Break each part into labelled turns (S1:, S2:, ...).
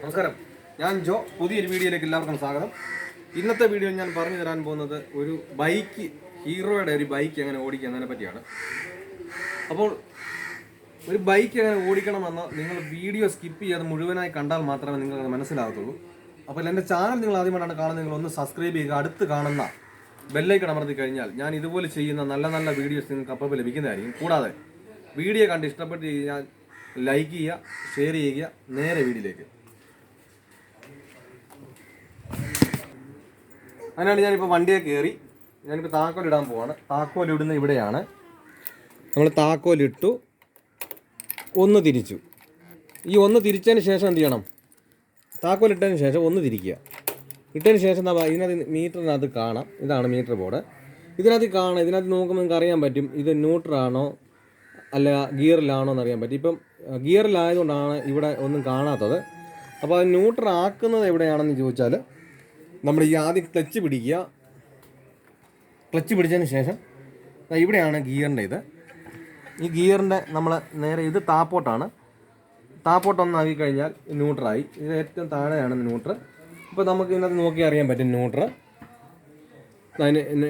S1: നമസ്കാരം, ഞാൻ ജോ. പുതിയൊരു വീഡിയോയിലേക്ക് എല്ലാവർക്കും സ്വാഗതം. ഇന്നത്തെ വീഡിയോ ഞാൻ പറഞ്ഞു തരാൻ പോകുന്നത് ഒരു ബൈക്ക്, ഹീറോയുടെ ഒരു ബൈക്ക് എങ്ങനെ ഓടിക്കുക എന്നതിനെ പറ്റിയാണ്. അപ്പോൾ ഒരു ബൈക്ക് എങ്ങനെ ഓടിക്കണമെന്ന് നിങ്ങൾ വീഡിയോ സ്കിപ്പ് ചെയ്യാതെ മുഴുവനായി കണ്ടാൽ മാത്രമേ നിങ്ങൾക്ക് മനസ്സിലാകത്തുള്ളൂ. അപ്പോൾ എൻ്റെ ചാനൽ നിങ്ങൾ ആദ്യമായിട്ടാണ് കാണുന്നത്, നിങ്ങൾ ഒന്ന് സബ്സ്ക്രൈബ് ചെയ്യുക. അടുത്ത് കാണുന്ന ബെല്ലൈക്കൺ അമർത്തി കഴിഞ്ഞാൽ ഞാൻ ഇതുപോലെ ചെയ്യുന്ന നല്ല നല്ല വീഡിയോസ് നിങ്ങൾക്ക് അപ്പോൾ ലഭിക്കുന്നതായിരിക്കും. കൂടാതെ വീഡിയോ കണ്ട് ഇഷ്ടപ്പെട്ട് കഴിഞ്ഞാൽ ലൈക്ക് ചെയ്യുക, ഷെയർ ചെയ്യുക. നേരെ വീഡിയോയിലേക്ക്. അതിനാണ് ഞാനിപ്പോൾ വണ്ടിയെ കയറി, ഞാനിപ്പോൾ താക്കോലിടാൻ പോവാണ്. താക്കോലിടുന്ന ഇവിടെയാണ്. നമ്മൾ താക്കോലിട്ടു, ഒന്ന് തിരിച്ചു. ഈ ഒന്ന് തിരിച്ചതിന് ശേഷം എന്ത് ചെയ്യണം? താക്കോലിട്ടതിന് ശേഷം ഒന്ന് തിരിക്കുക. ഇട്ടതിന് ശേഷം ഇതിനകത്ത് മീറ്ററിനകത്ത് കാണാം. ഇതാണ് മീറ്റർ ബോർഡ്. ഇതിനകത്ത് കാണാം. ഇതിനകത്ത് നോക്കുമ്പോൾ നിങ്ങൾക്ക് അറിയാൻ പറ്റും ഇത് ന്യൂട്രലാണോ അല്ല ഗിയറിലാണോ എന്നറിയാൻ പറ്റും. ഇപ്പം ഗിയറിലായതുകൊണ്ടാണ് ഇവിടെ ഒന്നും കാണാത്തത്. അപ്പോൾ അത് ന്യൂട്രൽ ആക്കുന്നത് എവിടെയാണെന്ന് ചോദിച്ചാൽ, നമ്മൾ ഈ ആദ്യം ക്ലച്ച് പിടിക്കുക. ക്ലച്ച് പിടിച്ചതിന് ശേഷം ഇവിടെയാണ് ഗിയറിൻ്റെ ഇത്. ഈ ഗിയറിൻ്റെ നമ്മൾ നേരെ ഇത് താപ്പോട്ടാണ്. താപ്പോട്ടൊന്നാക്കി കഴിഞ്ഞാൽ ന്യൂട്രലായി. ഇത് ഏറ്റവും താഴെയാണ് ന്യൂട്രൽ. ഇപ്പോൾ നമുക്ക് ഇതിനകത്ത് നോക്കി അറിയാൻ പറ്റും ന്യൂട്രൽ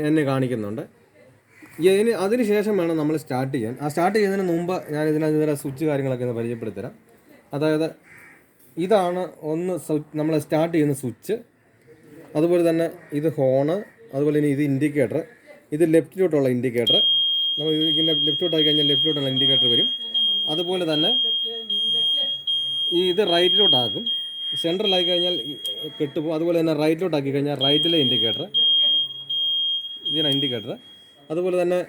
S1: എന്നെ കാണിക്കുന്നുണ്ട്. അതിന് ശേഷം വേണം നമ്മൾ സ്റ്റാർട്ട് ചെയ്യാൻ. ആ സ്റ്റാർട്ട് ചെയ്യുന്നതിന് മുമ്പ് ഞാൻ ഇതിനകത്ത് സ്വിച്ച് കാര്യങ്ങളൊക്കെ ഒന്ന് പരിചയപ്പെടുത്തരാം. അതായത് ഇതാണ് നമ്മൾ സ്റ്റാർട്ട് ചെയ്യുന്ന സ്വിച്ച്. അതുപോലെ തന്നെ ഇത് ഹോണ്, അതുപോലെ തന്നെ ഇത് ഇൻഡിക്കേറ്റർ. ഇത് ലെഫ്റ്റിലോട്ടുള്ള ഇൻഡിക്കേറ്റർ. നമ്മൾ ഇതിൻ്റെ ലെഫ്റ്റിലോട്ടായി കഴിഞ്ഞാൽ ലെഫ്റ്റിലോട്ടുള്ള ഇൻഡിക്കേറ്റർ വരും. അതുപോലെ തന്നെ ഇത് റൈറ്റിലോട്ടാക്കും. സെൻട്രലായി കഴിഞ്ഞാൽ കെട്ടുപോകും. അതുപോലെ തന്നെ റൈറ്റിലോട്ടാക്കി കഴിഞ്ഞാൽ റൈറ്റിലെ ഇൻഡിക്കേറ്റർ, ഇതിനാണ് ഇൻഡിക്കേറ്റർ. അതുപോലെ തന്നെ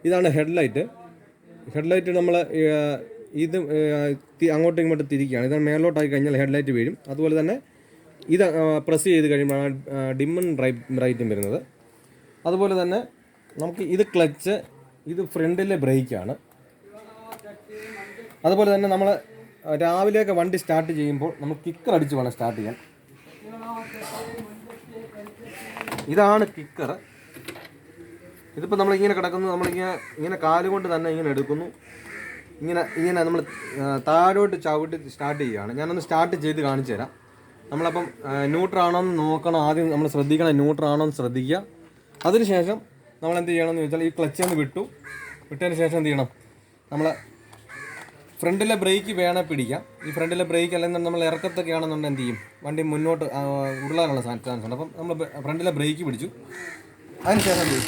S1: ഇതാണ് ഹെഡ്ലൈറ്റ്. ഹെഡ്ലൈറ്റ് നമ്മൾ ഇത് അങ്ങോട്ടും ഇങ്ങോട്ടും തിരിക്കുകയാണ്. ഇതാണ് മേലോട്ടാക്കി കഴിഞ്ഞാൽ ഹെഡ്ലൈറ്റ് വീഴും. അതുപോലെ തന്നെ ഇത് പ്രസ് ചെയ്ത് കഴിയുമ്പോഴാണ് ഡിമ്മും ബ്രൈറ്റും വരുന്നത്. അതുപോലെ തന്നെ നമുക്ക് ഇത് ക്ലച്ച്, ഇത് ഫ്രണ്ടിലെ ബ്രേക്കാണ്. അതുപോലെ തന്നെ നമ്മൾ രാവിലെയൊക്കെ വണ്ടി സ്റ്റാർട്ട് ചെയ്യുമ്പോൾ നമ്മൾ കിക്കർ അടിച്ച് വേണം സ്റ്റാർട്ട് ചെയ്യാൻ. ഇതാണ് കിക്കർ. ഇതിപ്പോൾ നമ്മളിങ്ങനെ കിടക്കുന്നു, ഇങ്ങനെ കാലുകൊണ്ട് തന്നെ ഇങ്ങനെ എടുക്കുന്നു. ഇങ്ങനെ നമ്മൾ താഴോട്ട് ചവിട്ടി സ്റ്റാർട്ട് ചെയ്യുകയാണ്. ഞാനൊന്ന് സ്റ്റാർട്ട് ചെയ്ത് കാണിച്ചു തരാം. നമ്മളപ്പം ന്യൂട്രാണോ എന്ന് നോക്കണം. ആദ്യം നമ്മൾ ശ്രദ്ധിക്കണം, ന്യൂട്രാണോ എന്ന് ശ്രദ്ധിക്കുക. അതിനുശേഷം നമ്മൾ എന്ത് ചെയ്യണമെന്ന് ചോദിച്ചാൽ ഈ ക്ലച്ച് ഒന്ന് വിട്ടതിന് ശേഷം എന്ത് ചെയ്യണം? നമ്മൾ ഫ്രണ്ടിലെ ബ്രേക്ക് വേണേൽ പിടിക്കാം. ഈ ഫ്രണ്ടിലെ ബ്രേക്ക് അല്ലെങ്കിൽ നമ്മൾ ഇറക്കത്തൊക്കെ ആണെന്നുണ്ടെങ്കിൽ എന്ത് ചെയ്യും? വണ്ടി മുന്നോട്ട് ഉരുളാനുള്ള ചാൻസ് ഉണ്ട്. അപ്പം നമ്മൾ ഫ്രണ്ടിലെ ബ്രേക്ക് പിടിച്ചു. അതിനുശേഷം എന്ത് ചെയ്യും?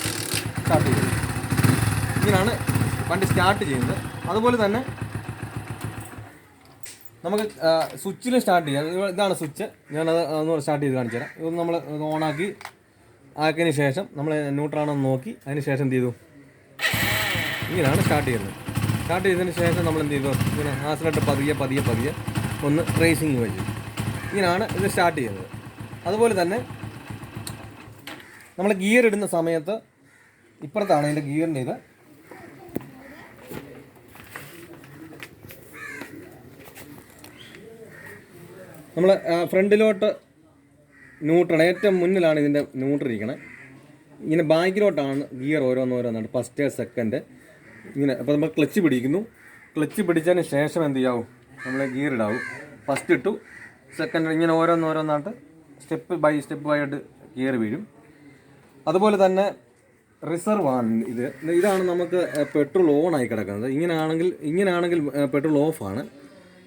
S1: സ്റ്റാർട്ട് ചെയ്യും. ഇങ്ങനെയാണ് വണ്ടി സ്റ്റാർട്ട് ചെയ്യുന്നത്. അതുപോലെ തന്നെ നമുക്ക് സ്വിച്ചിൽ സ്റ്റാർട്ട് ചെയ്യാം. ഇതാണ് സ്വിച്ച്. ഞാനത് ഒന്ന് സ്റ്റാർട്ട് ചെയ്ത് കാണിച്ചു തരാം. ഇതൊന്ന് നമ്മൾ ആക്കിയതിന് ശേഷം നമ്മൾ ന്യൂട്രാണെന്ന് നോക്കി അതിന് ശേഷം എന്ത് ചെയ്തു? ഇങ്ങനെയാണ് സ്റ്റാർട്ട് ചെയ്യുന്നത്. സ്റ്റാർട്ട് ചെയ്തതിന് ശേഷം നമ്മൾ എന്ത് ചെയ്തു? ഇങ്ങനെ ആക്സിലേറ്റർ പതിയെ ഒന്ന് റേസിങ് വഴി ഇങ്ങനെയാണ് ഇത് സ്റ്റാർട്ട് ചെയ്യുന്നത്. അതുപോലെ തന്നെ നമ്മൾ ഗിയർ ഇടുന്ന സമയത്ത് ഇപ്പുറത്താണ് ഇതിൻ്റെ ഗിയറിൻ്റെ ഇത്. നമ്മൾ ഫ്രണ്ടിലോട്ട് ന്യൂട്രൽ, ഏറ്റവും മുന്നിലാണ് ഇതിൻ്റെ ന്യൂട്രൽ ഇരിക്കണേ. ഇങ്ങനെ ബാക്കിലോട്ടാണ് ഗിയർ ഓരോന്നായിട്ട് ഫസ്റ്റ് സെക്കൻഡ് ഇങ്ങനെ. അപ്പോൾ നമ്മൾ ക്ലച്ച് പിടിക്കുന്നു. ക്ലച്ച് പിടിച്ചതിന് ശേഷം എന്ത് ചെയ്യാവും? നമ്മൾ ഗിയർ ഇടാവും. ഫസ്റ്റ് ഇട്ടു, സെക്കൻഡ്, ഇങ്ങനെ ഓരോന്നായിട്ട് സ്റ്റെപ്പ് ബൈ ആയിട്ട് ഗിയർ വീഴും. അതുപോലെ തന്നെ റിസർവ് ആണ് ഇത്. ഇതാണ് നമുക്ക് പെട്രോൾ ഓൺ ആയി കിടക്കുന്നത്. ഇങ്ങനെയാണെങ്കിൽ പെട്രോൾ ഓഫാണ്.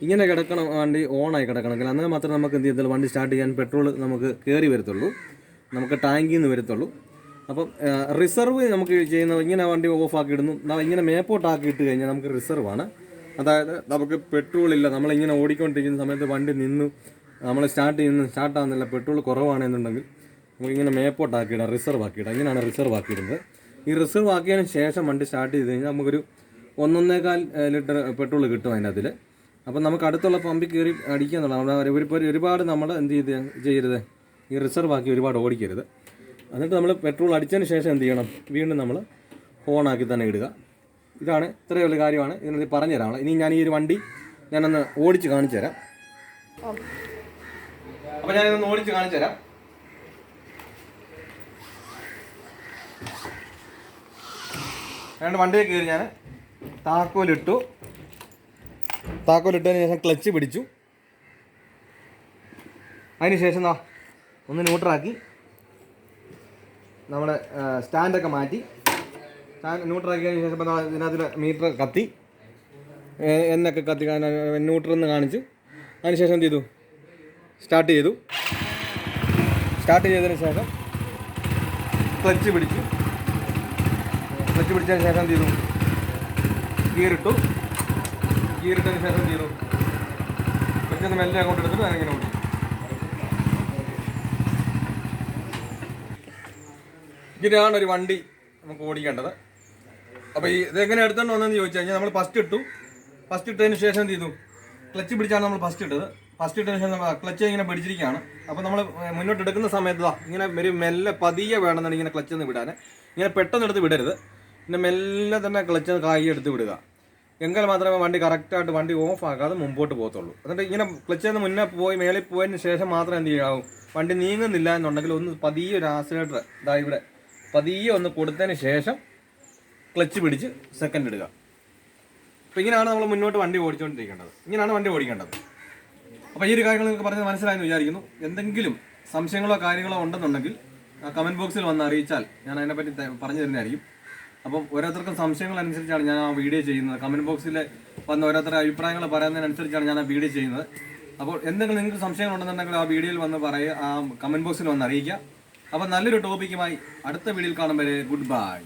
S1: ഇങ്ങനെ കിടക്കണം, വണ്ടി ഓണായി കിടക്കണമെങ്കിൽ എന്നാൽ മാത്രമേ നമുക്ക് എന്ത് ചെയ്യത്തുള്ളൂ? വണ്ടി സ്റ്റാർട്ട് ചെയ്യാൻ പെട്രോൾ നമുക്ക് കയറി വരത്തുള്ളൂ, നമുക്ക് ടാങ്കിൽ നിന്ന് വരത്തുള്ളൂ. അപ്പം റിസർവ് നമുക്ക് ചെയ്യുന്ന ഇങ്ങനെ വണ്ടി ഓഫാക്കി ഇടുന്നു. ഇങ്ങനെ മേപ്പോട്ടാക്കി ഇട്ട് കഴിഞ്ഞാൽ നമുക്ക് റിസർവാണ്. അതായത് നമുക്ക് പെട്രോളില്ല, നമ്മളിങ്ങനെ ഓടിക്കൊണ്ടിരിക്കുന്ന സമയത്ത് വണ്ടി നിന്ന് നമ്മൾ സ്റ്റാർട്ടാകുന്നില്ല, പെട്രോൾ കുറവാണെന്നുണ്ടെങ്കിൽ നമുക്കിങ്ങനെ മേപ്പോട്ടാക്കിയിടാം, റിസർവ് ആക്കിയിടാം. ഇങ്ങനെയാണ് റിസർവ് ആക്കിയിടുന്നത്. ഈ റിസർവ് ആക്കിയതിന് ശേഷം വണ്ടി സ്റ്റാർട്ട് ചെയ്ത് കഴിഞ്ഞാൽ നമുക്കൊരു 1.25 ലിറ്റർ പെട്രോൾ കിട്ടും അതിനകത്തിൽ. അപ്പം നമുക്ക് അടുത്തുള്ള പമ്പിൽ കയറി അടിക്കുക എന്നുള്ളതാണ്. ഒരുപാട് നമ്മൾ എന്ത് ചെയ്യരുത്? ഈ റിസർവ് ആക്കി ഒരുപാട് ഓടിക്കരുത്. എന്നിട്ട് നമ്മൾ പെട്രോൾ അടിച്ചതിന് ശേഷം എന്ത് ചെയ്യണം? വീണ്ടും നമ്മൾ ഓണാക്കി തന്നെ ഇടുക. ഇതാണ്, ഇത്രയുള്ള കാര്യമാണ് ഇതിനകത്ത് പറഞ്ഞു തരാനുള്ളത്. ഇനി ഞാൻ ഈ ഒരു വണ്ടി ഞാനൊന്ന് ഓടിച്ച് കാണിച്ചു തരാം. അപ്പോൾ ഞാനിതൊന്ന് ഓടിച്ച് കാണിച്ചു തരാം. അതുകൊണ്ട് വണ്ടിയിൽ കയറി ഞാൻ താക്കോലിട്ടതിന് ശേഷം ക്ലച്ച് പിടിച്ചു. അതിന് ശേഷം ഒന്ന് ന്യൂട്രാക്കി നമ്മുടെ സ്റ്റാൻഡൊക്കെ മാറ്റി ന്യൂട്രാക്കി അതിന് ശേഷം ഇതിനകത്ത് മീറ്റർ കത്തി എന്നൊക്കെ കത്തി ന്യൂട്രെന്ന് കാണിച്ച് അതിന് ശേഷം എന്ത് ചെയ്തു സ്റ്റാർട്ട് ചെയ്തതിന് ശേഷം ക്ലച്ച് പിടിച്ചതിന് ശേഷം എന്ത് ചെയ്തു ഗിയറിട്ടതിന് ശേഷം എന്ത് ചെയ്തു ക്ലച്ചൊന്ന് മെല്ലെ അങ്ങോട്ട് എടുത്തിട്ട് അതിങ്ങനെ ഓടി. ഇങ്ങനെയാണ് ഒരു വണ്ടി നമുക്ക് ഓടിക്കേണ്ടത്. അപ്പോൾ ഇതെങ്ങനെ എടുത്തോണ്ട് വന്നതെന്ന് ചോദിച്ചു കഴിഞ്ഞാൽ നമ്മൾ ഫസ്റ്റ് ഇട്ടതിന് ശേഷം എന്ത് ചെയ്തു ക്ലച്ച് പിടിച്ചാണ് നമ്മൾ ഫസ്റ്റ് ഇട്ടതിന് ശേഷം ക്ലച്ച് ഇങ്ങനെ പിടിച്ചിരിക്കുകയാണ്. അപ്പോൾ നമ്മൾ മുന്നോട്ട് എടുക്കുന്ന സമയത്ത് ഇങ്ങനെ ഒരു മെല്ലെ പതിയെ വേണമെന്നുണ്ടെങ്കിൽ ഇങ്ങനെ ക്ലച്ച് ഒന്ന് വിടാൻ, ഇങ്ങനെ പെട്ടെന്ന് എടുത്ത് വിടരുത്. പിന്നെ മെല്ലെ തന്നെ ക്ലച്ച് കായി എടുത്ത് വിടുക. എങ്കിൽ മാത്രമേ വണ്ടി കറക്റ്റായിട്ട് വണ്ടി ഓഫ് ആക്കാതെ മുമ്പോട്ട് പോകത്തുള്ളൂ. എന്നിട്ട് ഇങ്ങനെ ക്ലച്ചിൽ നിന്ന് മുന്നേ പോയി മേളിൽ പോയതിന് ശേഷം മാത്രം എന്ത് ചെയ്യാവും, വണ്ടി നീങ്ങുന്നില്ല എന്നുണ്ടെങ്കിൽ ഒന്ന് പതിയെ ഒരു ആക്സിലേറ്റർ ഇവിടെ പതിയെ ഒന്ന് കൊടുത്തതിന് ശേഷം ക്ലച്ച് പിടിച്ച് സെക്കൻഡ് ഇടുക. അപ്പോൾ ഇങ്ങനെയാണ് നമ്മൾ മുന്നോട്ട് വണ്ടി ഓടിച്ചുകൊണ്ടിരിക്കേണ്ടത്. ഇങ്ങനെയാണ് വണ്ടി ഓടിക്കേണ്ടത്. അപ്പോൾ ഈ ഒരു കാര്യങ്ങൾ നിങ്ങൾക്ക് പറഞ്ഞത് മനസ്സിലായെന്ന് വിചാരിക്കുന്നു. എന്തെങ്കിലും സംശയങ്ങളോ കാര്യങ്ങളോ ഉണ്ടെന്നുണ്ടെങ്കിൽ കമൻറ്റ് ബോക്സിൽ വന്ന് അറിയിച്ചാൽ ഞാൻ അതിനെപ്പറ്റി പറഞ്ഞു തരുന്നതായിരിക്കും. അപ്പം ഓരോരുത്തർക്കും സംശയങ്ങൾ അനുസരിച്ചാണ് ഞാൻ ആ വീഡിയോ ചെയ്യുന്നത്. കമൻറ്റ് ബോക്സിൽ വന്ന് ഓരോരുത്തരുടെ അഭിപ്രായങ്ങൾ പറയുന്നതിനനുസരിച്ചാണ് ഞാൻ ആ വീഡിയോ ചെയ്യുന്നത്. അപ്പോൾ എന്തെങ്കിലും നിങ്ങൾക്ക് സംശയങ്ങൾ ഉണ്ടെന്നുണ്ടെങ്കിൽ ആ വീഡിയോയിൽ വന്ന് പറയുക, ആ കമൻറ്റ് ബോക്സിൽ വന്ന് അറിയിക്കുക. അപ്പോൾ നല്ലൊരു ടോപ്പിക്കുമായി അടുത്ത വീഡിയോയിൽ കാണുമ്പോൾ ഗുഡ് ബൈ.